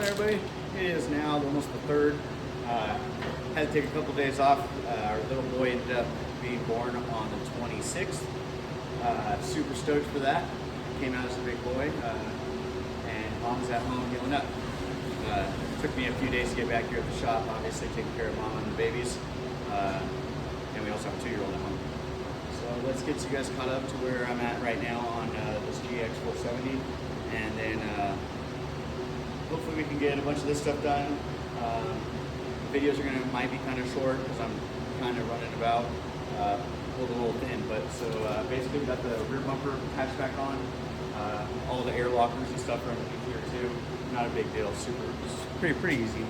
everybody? It is now almost the 3rd. Had to take a couple days off. Our little boy ended up being born on the 26th. Super stoked for that. Came out as a big boy, and mom's at home healing up. Took me a few days to get back here at the shop, obviously taking care of mom and the babies. And we also have a 2-year-old at home. So let's get you guys caught up to where I'm at right now on this GX470, and then hopefully we can get a bunch of this stuff done. Videos might be kind of short because I'm kind of running about, pulled a little thin. But so basically we got the rear bumper patched back on, all the air lockers and stuff are underneath here too. Not a big deal, pretty easy.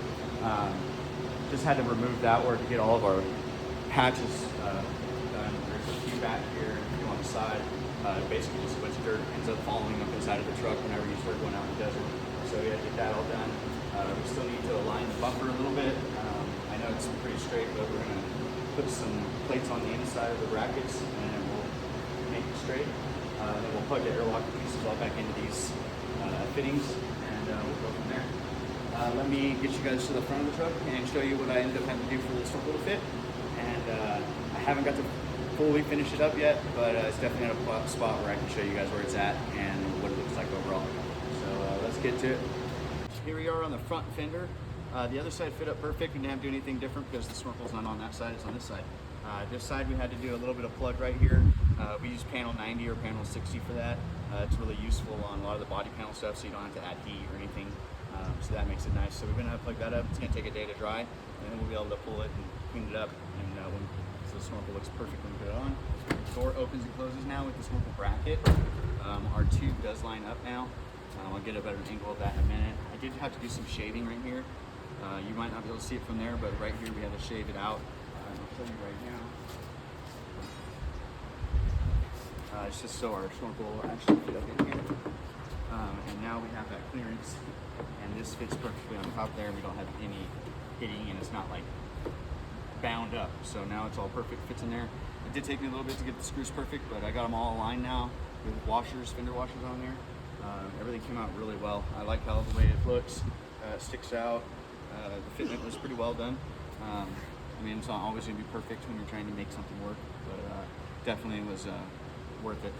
Just had to remove that work to get all of our patches done. There's a few back here and a few on the side. Basically just a bunch of dirt ends up falling up inside of the truck whenever you start going out in the desert. So we had to get that all done. We still need to align the bumper a little bit. I know it's pretty straight, but we're going to put some plates on the inside of the brackets and then we'll make it straight. Then we'll plug the airlock pieces all back into these fittings, and we'll go from there. Let me get you guys to the front of the truck and show you what I ended up having to do for this little fit. And I haven't got to fully finish it up yet, but it's definitely at a spot where I can show you guys where it's at and what it looks like overall. So let's get to it. Here we are on the front fender. The other side fit up perfect. We didn't have to do anything different because the snorkel's not on that side, it's on this side. This side we had to do a little bit of plug right here. We use panel 90 or panel 60 for that. It's really useful on a lot of the body panel stuff, so you don't have to add heat or anything. So that makes it nice. So we're gonna plug that up. It's gonna take a day to dry, and then we'll be able to pull it and clean it up. And so the snorkel looks perfect when we put it on. The door opens and closes now with the snorkel bracket. Our tube does line up now. I'll get a better angle of that in a minute. I did have to do some shaving right here. You might not be able to see it from there, but right here we had to shave it out. I'll show you right now. It's just so our snorkel will actually fit up in here. And now we have that clearance, and this fits perfectly on top there. We don't have any hitting, and it's not like bound up. So now it's all perfect, fits in there. It did take me a little bit to get the screws perfect, but I got them all aligned now with washers, fender washers on there. Everything came out really well. I like how the way it looks, sticks out. The fitment was pretty well done. I mean, it's not always going to be perfect when you're trying to make something work, but definitely was worth it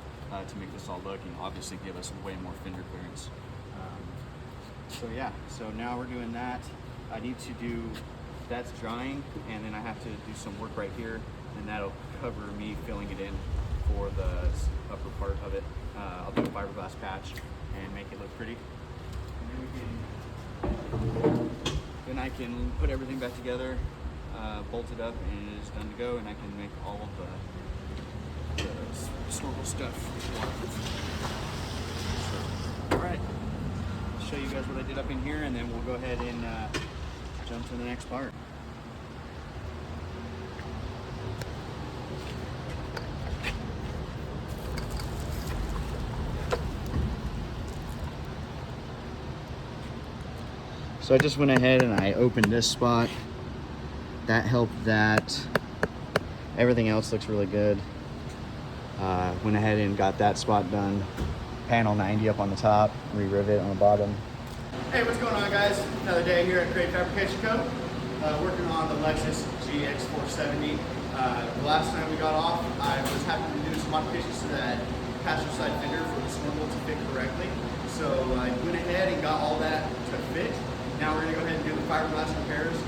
to make this all look and obviously give us way more fender clearance. So yeah, so now we're doing that. I need to do, that's drying, and then I have to do some work right here, and that'll cover me filling it in for the upper part of it. I'll do a fiberglass patch and make it look pretty. And then I can put everything back together, bolt it up, and it is done to go, and I can make all of the snorkel stuff. So, all right, I'll show you guys what I did up in here, and then we'll go ahead and jump to the next part. So I just went ahead and I opened this spot. That helped that. Everything else looks really good. Went ahead and got that spot done. Panel 90 up on the top, re-rivet on the bottom. Hey, what's going on, guys? Another day here at CRaV Fabrication Co. Working on the Lexus GX470. The last time we got off, I was having to do some modifications to that passenger side fender for the snorkel to fit correctly. So I went ahead and got all that to fit. Now we're going to go ahead and do the fiberglass repairs.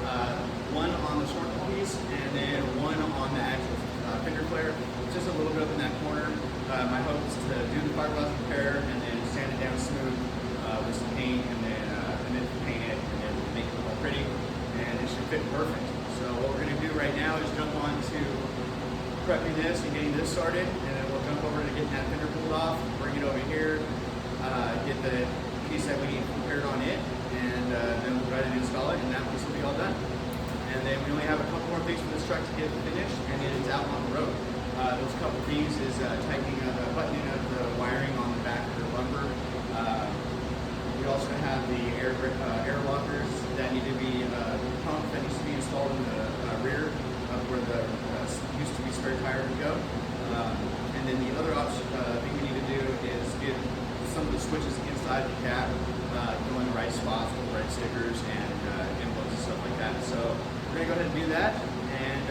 One on the snorkel piece and then one on the actual fender flare. Just a little bit up in that corner. My hope is to do the fiberglass repair and then sand it down smooth with some paint, and then paint it and then make it look pretty, and it should fit perfect. So what we're going to do right now is jump on to prepping this and getting this started, and then we'll jump over to getting that fender pulled off, bring it over here, get the piece that we need prepared on it, and then we'll try to install it, and that piece will be all done. And then we only have a couple more things for this truck to get finished, and then it's out on the road. Those couple things is tightening the buttoning of the wiring on the back of the bumper. We also have the air lockers that need to be pump that needs to be installed in the rear of where the used to be spare tire would go. And then the other thing we need to do is get some of the switches inside the cab go in the right spots with the right stickers. So we're gonna go ahead and do that, and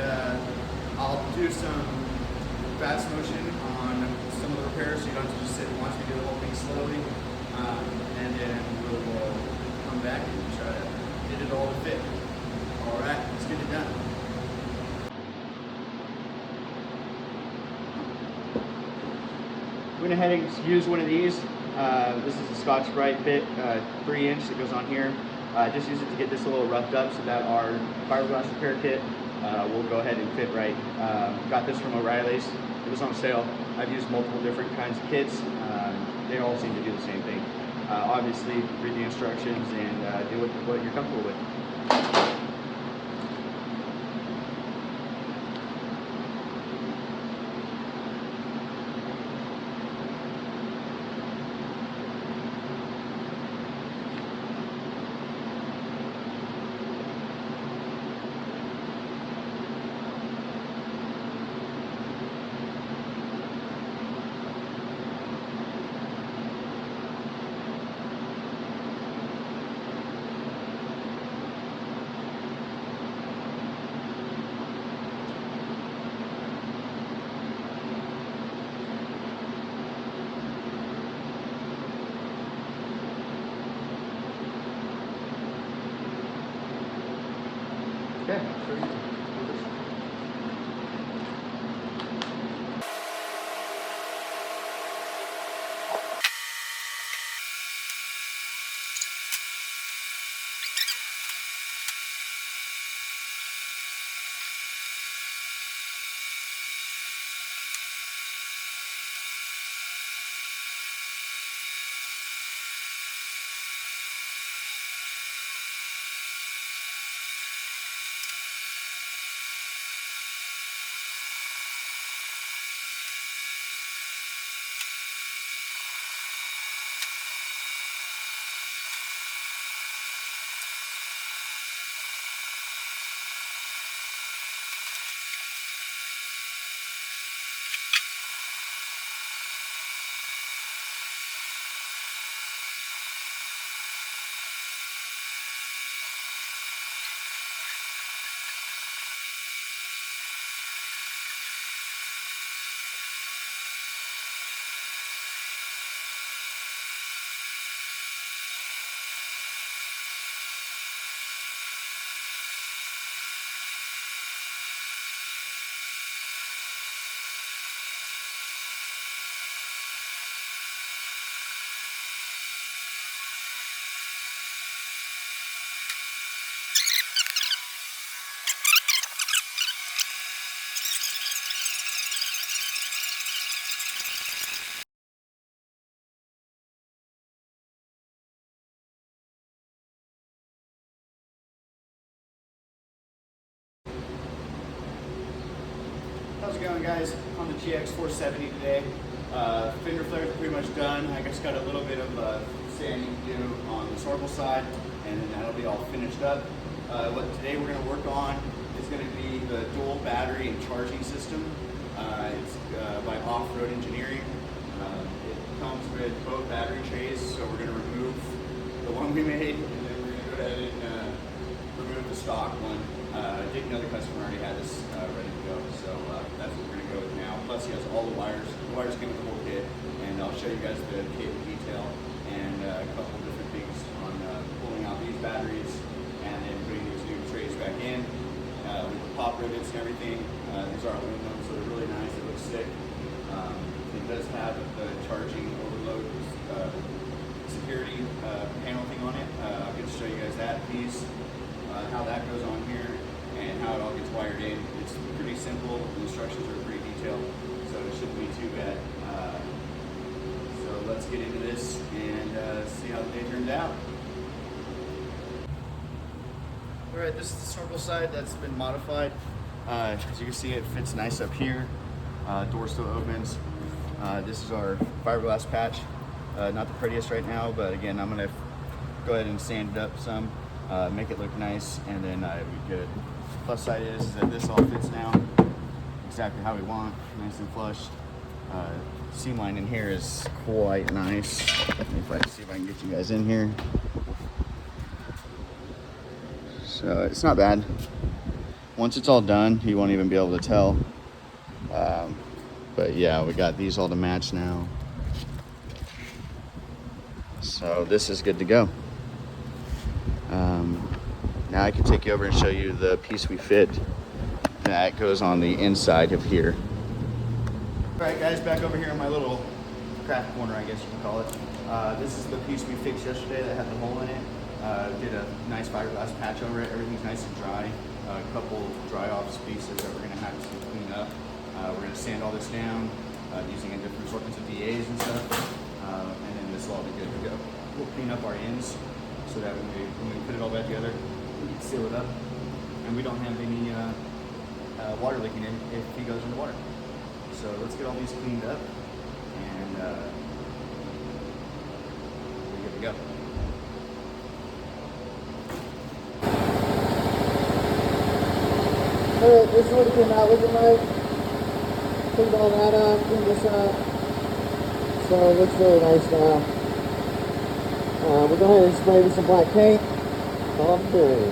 I'll do some fast motion on some of the repairs so you don't have to just sit and watch me do the whole thing slowly. And then we'll come back and try to get it all to fit. All right, let's get it done. Went ahead and used one of these. This is a Scotch-Brite bit, 3-inch that goes on here. Just use it to get this a little roughed up so that our fiberglass repair kit will go ahead and fit right. Got this from O'Reilly's. It was on sale. I've used multiple different kinds of kits. They all seem to do the same thing. Obviously, read the instructions and do what you're comfortable with. Okay, sure. How's it going, guys? On the GX470 today. Fender flares are pretty much done. I just got a little bit of sanding to do on the Snorkel side, and then that'll be all finished up. What today we're going to work on is going to be the dual battery and charging system. It's by OffGridengineering. It comes with both battery trays, so we're going to remove the one we made, and then we're going to go ahead and remove the stock one. I think another customer already had this ready to go, so that's what we're going to go with now. Plus, he has all the wires. The wires came with the whole kit, and I'll show you guys the cable detail and a couple of different things on pulling out these batteries and then putting these new trays back in with the pop rivets and everything. These are aluminum, so they're really nice. They look sick. It does have the charging overload security panel thing on it. I'll get to show you guys that piece. How that goes on here and how it all gets wired in. It's pretty simple. The instructions are pretty detailed, so it shouldn't be too bad. So let's get into this and see how the day turns out. Alright, this is the Snorkel side that's been modified. As you can see, it fits nice up here. Door still opens. This is our fiberglass patch. Not the prettiest right now, but again, I'm going to go ahead and sand it up some. Make it look nice, and then it'll be good. Plus side is that this all fits now exactly how we want, nice and flush. Seam line in here is quite nice. Let me see if I can get you guys in here. So So it's not bad. Once it's all done, you won't even be able to tell. But yeah, we got these all to match now. So this is good to go. Now I can take you over and show you the piece we fit that goes on the inside of here. All right, guys, back over here in my little craft corner, I guess you can call it. This is the piece we fixed yesterday that had the hole in it. Did a nice fiberglass patch over it. Everything's nice and dry. A couple dry off pieces that we're gonna have to clean up. We're gonna sand all this down using a different assortments of DAs and stuff. And then this will all be good to go. We'll clean up our ends so that when we put it all back together, we can seal it up. And we don't have any water leaking in if he goes in the water. So let's get all these cleaned up and we're good to go. Alright, this is what it came out looking like. Cleaned all that up, cleaned this up. So it looks really nice now. We'll go ahead and spray with some black paint. Okay.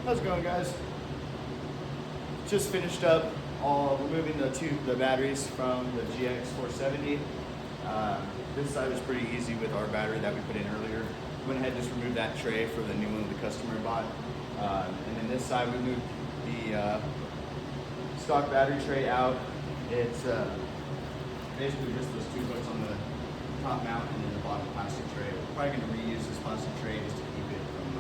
How's it going, guys? Just finished up removing the batteries from the GX470. This side was pretty easy with our battery that we put in earlier. Went ahead and just removed that tray for the new one the customer bought. And then this side we moved the stock battery tray out. It's basically just those two hooks on the top mount and then the bottom plastic tray. We're probably going to reuse this plastic tray just to keep it from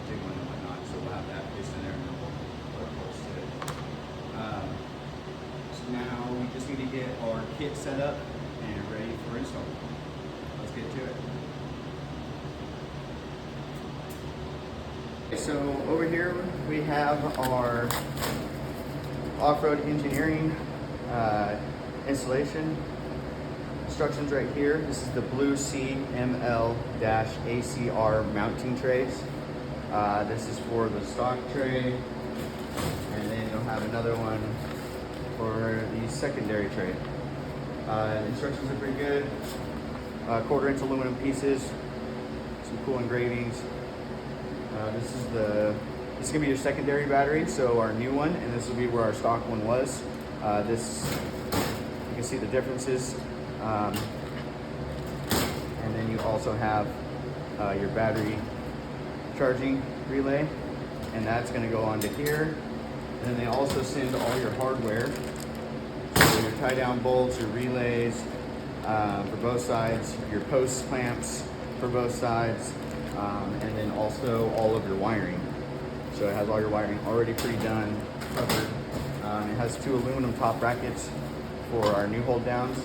jiggling and whatnot. So we'll have that placed in there and then we'll put our bolts to it. So now we just need to get our kit set up and ready for install. Let's get to it. Okay, so over here we have our off-road engineering installation instructions right here. This is the Blue CML-ACR mounting trays. This is for the stock tray, and then you'll have another one for the secondary tray. The instructions are pretty good. 1/4-inch aluminum pieces, some cool engravings. This is gonna be your secondary battery, so our new one, and this will be where our stock one was. You can see the differences. And then you also have your battery charging relay, and that's going to go onto here. And then they also send all your hardware, so your tie down bolts, your relays for both sides, your post clamps for both sides, and then also all of your wiring. So it has all your wiring already pre-done, covered. It has 2 aluminum top brackets for our new hold downs.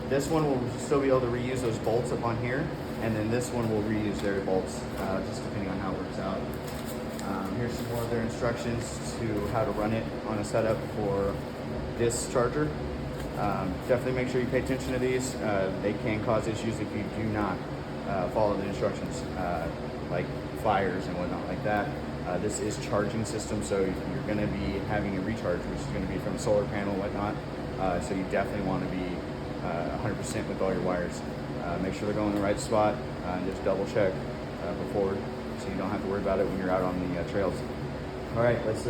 This one will still be able to reuse those bolts up on here, and then this one will reuse their bolts, just depending on how it works out. Here's some more of their instructions to how to run it on a setup for this charger. Definitely make sure you pay attention to these. They can cause issues if you do not follow the instructions, like fires and whatnot like that. This is charging system, so you're going to be having a recharge, which is going to be from a solar panel and whatnot. So you definitely want to be 100% with all your wires. Make sure they're going in the right spot, and just double check before, so you don't have to worry about it when you're out on the trails. All right, let's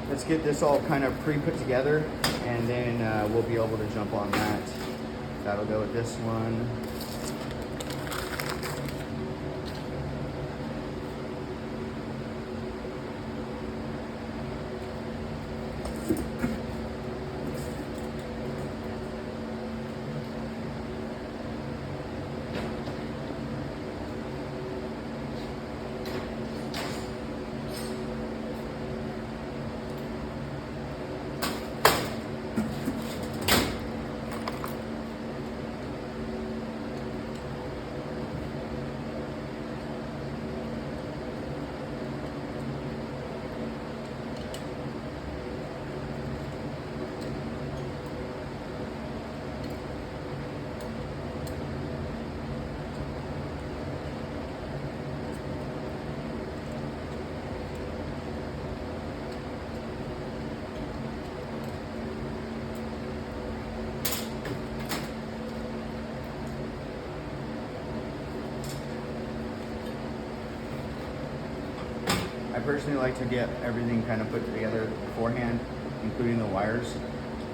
let's get this all kind of pre-put together, and then we'll be able to jump on that. That'll go with this one. I personally like to get everything kind of put together beforehand, including the wires.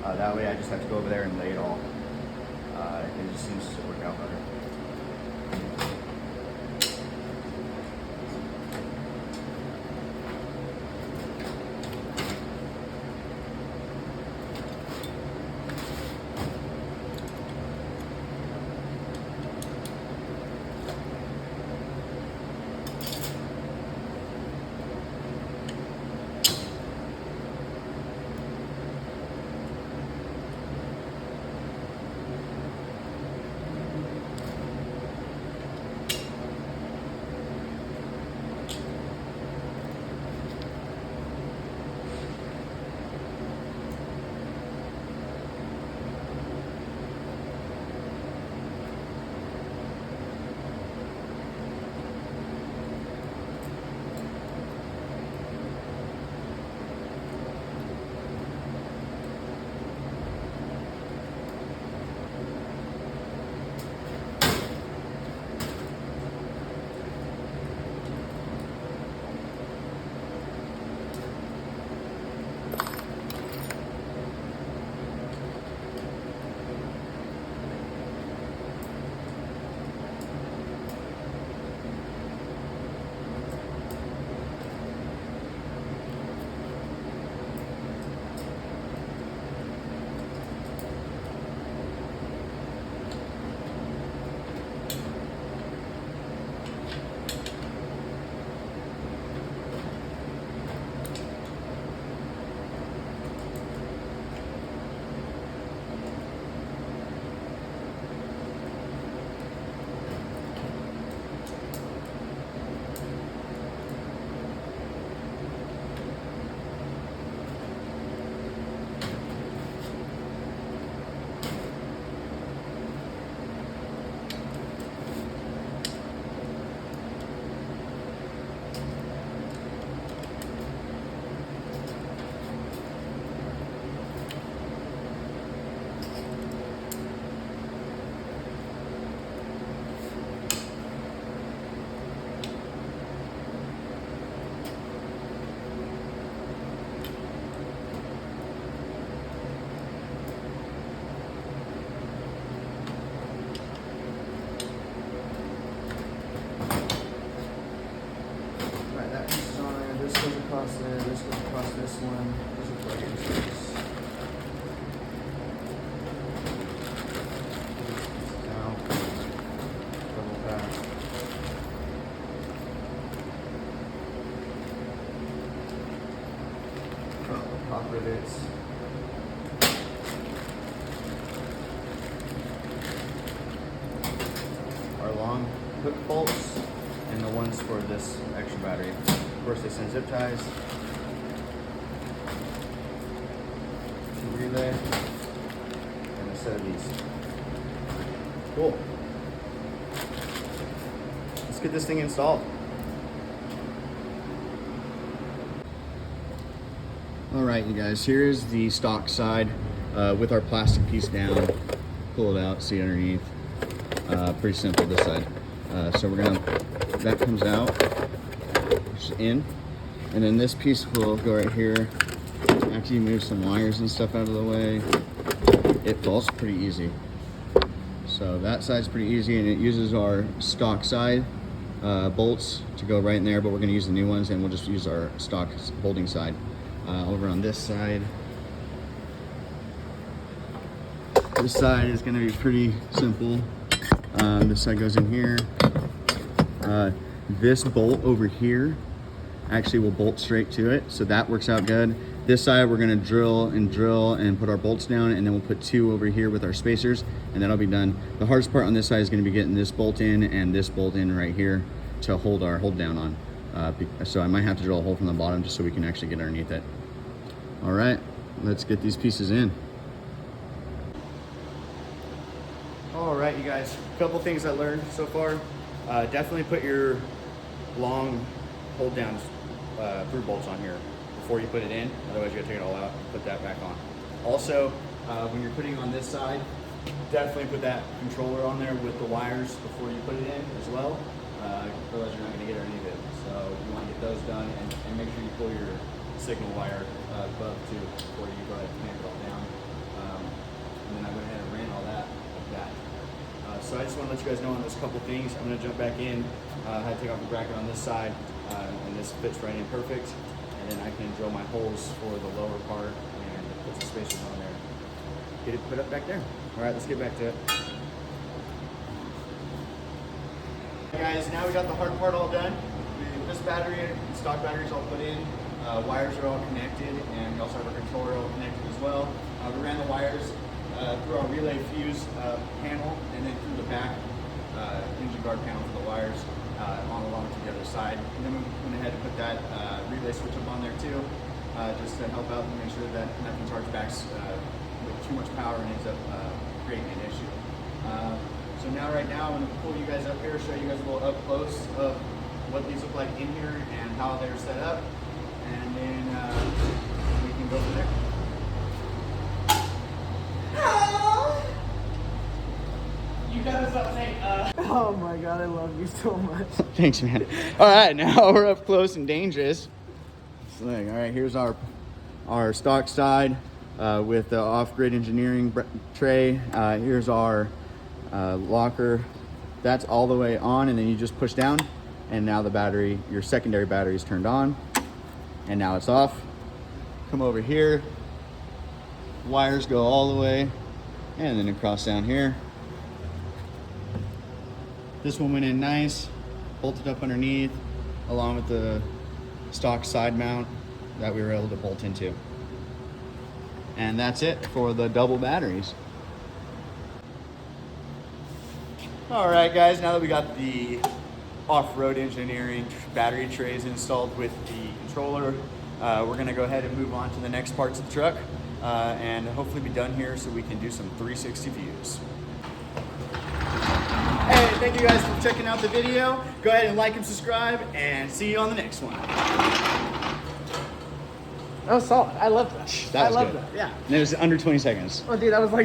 That way I just have to go over there and lay it all. It just seems to work out better. Across there, this goes across this one. This is like this. Now, double pass. Pop rivets. Our long hook bolts and the ones for this extra battery. Of course, they send zip ties, relay, and a set of these. Cool. Let's get this thing installed. All right, you guys, here's the stock side with our plastic piece down. Pull it out, see underneath. Pretty simple this side. So we're gonna, that comes out, which is in, and then this piece will go right here, After you move some wires and stuff out of the way, it falls pretty easy. So that side's pretty easy, and it uses our stock side bolts to go right in there, but we're gonna use the new ones, and we'll just use our stock holding side. Over on this side is gonna be pretty simple. This side goes in here. This bolt over here actually will bolt straight to it, so that works out good. This side we're gonna drill and put our bolts down, and then we'll put 2 over here with our spacers, and that'll be done. The hardest part on this side is gonna be getting this bolt in and this bolt in right here to hold our hold down on. So I might have to drill a hole from the bottom just so we can actually get underneath it. All right, let's get these pieces in. All right, you guys, a couple things I learned so far. Definitely put your long hold down through bolts on here before you put it in. Otherwise you gotta take it all out and put that back on. Also, when you're putting on this side, definitely put that controller on there with the wires before you put it in as well. Otherwise you're not gonna get underneath it. So you wanna get those done, and make sure you pull your signal wire above too before you go ahead and clamp it all down. And then I went ahead and ran all that like that. So I just want to let you guys know on those couple things. I'm going to jump back in. I had to take off the bracket on this side, and this fits right in perfect. And then I can drill my holes for the lower part and put some spacers on there. Get it put up back there. All right, let's get back to it. Hey guys, now we got the hard part all done. This battery and stock batteries all put in. Wires are all connected, and we also have our controller all connected as well. We ran the wires through our relay fuse panel, and then through the back engine guard panel for the wires on along to the other side. And then we went ahead and put that relay switch up on there too, just to help out and make sure that nothing charge backs with too much power and ends up creating an issue. So right now I'm going to pull you guys up here, show you guys a little up close of what these look like in here and how they're set up, and then we can go from there. You gotta stop saying, Oh my god, I love you so much. Thanks, man. All right, now we're up close and dangerous. All right, here's our stock side with the OffGridengineering tray. Here's our locker. That's all the way on, and then you just push down, and now the battery, your secondary battery is turned on, and now it's off. Come over here. Wires go all the way, and then across down here. This one went in nice, bolted up underneath, along with the stock side mount that we were able to bolt into. And that's it for the double batteries. All right, guys, now that we got the off-road engineering battery trays installed with the controller, we're gonna go ahead and move on to the next parts of the truck and hopefully be done here so we can do some 360 views. Hey, thank you guys for checking out the video. Go ahead and like and subscribe, and see you on the next one. That was solid. I love that. That was I love good. that. Yeah. And it was under 20 seconds. Oh, dude, I was like.